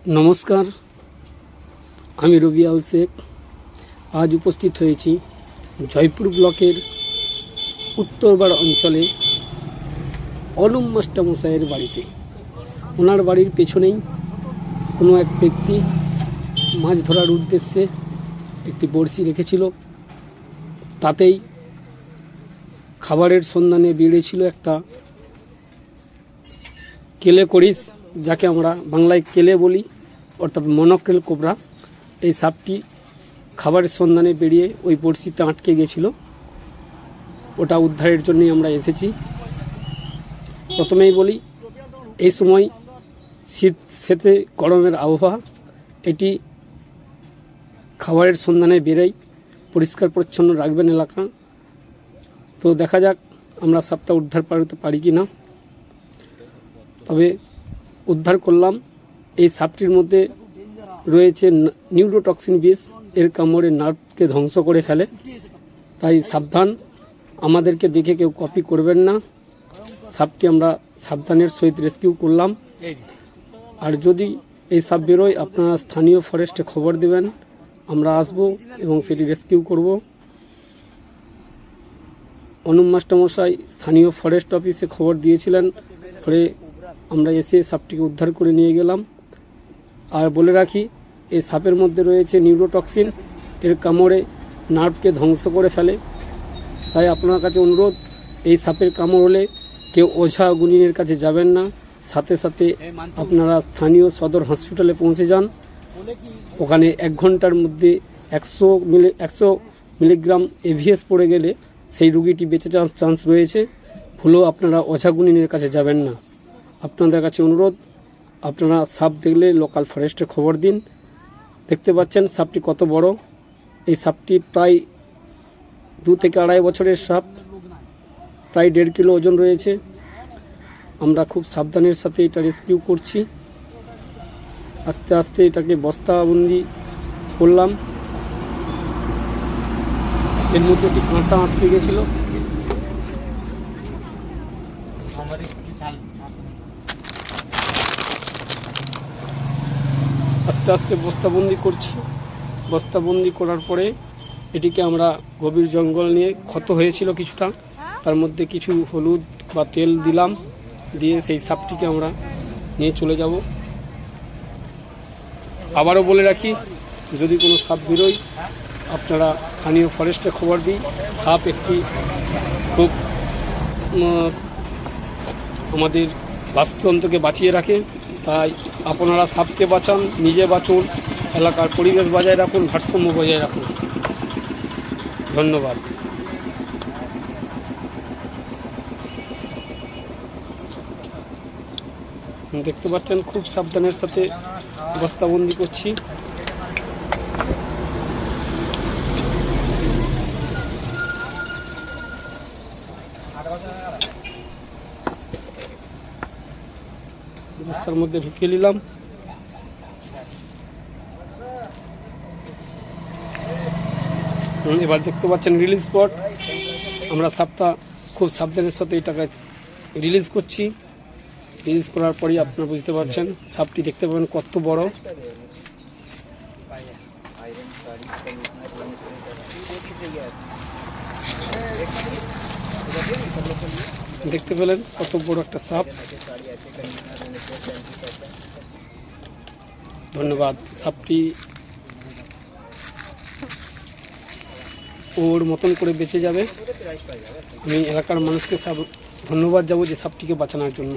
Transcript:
নমস্কার, আমি রবিয়াল শেখ। আজ উপস্থিত হয়েছি জয়পুর ব্লকের উত্তরপাড়া অঞ্চলে অলুম মাস্টারমশাইয়ের বাড়িতে। ওনার বাড়ির পেছনেই কোনো এক ব্যক্তি মাছ ধরার উদ্দেশ্যে একটি বড়শি রেখেছিল। তাতেই খাবারের সন্ধানে বেরিয়েছিল একটা কেলে করিস, যাকে আমরা বাংলায় কেলে বলি, অর্থাৎ মনোক্রেল কোবরা। এই সাপটি খাবারের সন্ধানে বেরিয়ে ওই বড়শিতে আটকে গেছিল। ওটা উদ্ধারের জন্যই আমরা এসেছি। প্রথমেই বলি, এই সময় শীতে গরমের আবহাওয়া, এটি খাবারের সন্ধানে বেরোয়। পরিষ্কার পরিচ্ছন্ন রাখবেন এলাকা। তো দেখা যাক আমরা সাপটা উদ্ধার করতে পারি কি না। তবে উদ্ধার করলাম। এই সাপটির মধ্যে রয়েছে নিউরোটক্সিন বিষ। এর কামড়ে নার্ভকে ধ্বংস করে ফেলে, তাই সাবধান। আমাদেরকে দেখে কেউ কপি করবেন না। সাপটি আমরা সাবধানের সহিত রেস্কিউ করলাম। আর যদি এই সাপ বেরোয়, আপনারা স্থানীয় ফরেস্টে খবর দেবেন, আমরা আসব এবং সেটি রেস্কিউ করব। অনুপ মাস্টারমশাই স্থানীয় ফরেস্ট অফিসে খবর দিয়েছিলেন, পরে আমরা এসে সাপটিকে উদ্ধার করে নিয়ে গেলাম। আর বলে রাখি, এই সাপের মধ্যে রয়েছে নিউরোটক্সিন। এর কামড়ে নার্ভকে ধ্বংস করে ফেলে। তাই আপনার কাছে অনুরোধ, এই সাপের কামড় হলে কেউ ওঝা গুণিনের কাছে যাবেন না। সাথে সাথে আপনারা স্থানীয় সদর হসপিটালে পৌঁছে যান। ওখানে 1 ঘন্টার মধ্যে 100 মিলিগ্রাম এভিএস পড়ে গেলে সেই রুগীটি বেঁচে যাওয়ার চান্স রয়েছে। ভুলেও আপনারা ওঝা গুণিনের কাছে যাবেন না। আপনাদের কাছে অনুরোধ, আপনারা সাপ দেখলে লোকাল ফরেস্টে খবর দিন। দেখতে পাচ্ছেন সাপটি কত বড়। এই সাপটি প্রায় 2 থেকে 2.5 বছরের সাপ, প্রায় 1.5 কিলো ওজন রয়েছে। আমরা খুব সাবধানের সাথে এটা রেস্কিউ করছি। আস্তে আস্তে এটাকে বস্তাবন্দি করলাম। এর মধ্যে একটি কাঁটা আটকে গেছিল। আস্তে আস্তে বস্তাবন্দি করছি। বস্তাবন্দি করার পরে এটিকে আমরা গভীর জঙ্গল নিয়ে, ক্ষত হয়েছিল কিছুটা, তার মধ্যে কিছু হলুদ বা তেল দিলাম, দিয়ে সেই সাপটিকে আমরা নিয়ে চলে যাব। আবারও বলে রাখি, যদি কোনো সাপ বেরোয়, আপনারা স্থানীয় ফরেস্টে খবর দিই। সাপ একটি খুব আমাদের বাস্তুতন্ত্রকে বাঁচিয়ে রাখে। তাই আপনারা সাপকে বাঁচান, নিজে বাঁচুন, এলাকার পরিবেশ বজায় রাখুন, ভারসাম্য বজায় রাখুন। ধন্যবাদ। দেখতে পাচ্ছেন খুব সাবধানের সাথে বস্তাবন্দি করছি। বস্তার মধ্যে ঢুকিয়ে নিলাম। এবার দেখতে পাচ্ছেন রিলিজ স্পট। আমরা সাপটা খুব সাবধানের সাথে এটাকে রিলিজ করছি। রিলিজ করার পরই আপনারা বুঝতে পারছেন সাপটি দেখতে পাবেন কত বড়। দেখতে পেলেন কত বড় একটা সাপ। ধন্যবাদ। সাপটি ওর মতন করে বেঁচে যাবে। আমি এলাকার মানুষকে ধন্যবাদ যাবো যে সাপটিকে বাঁচানোর জন্য।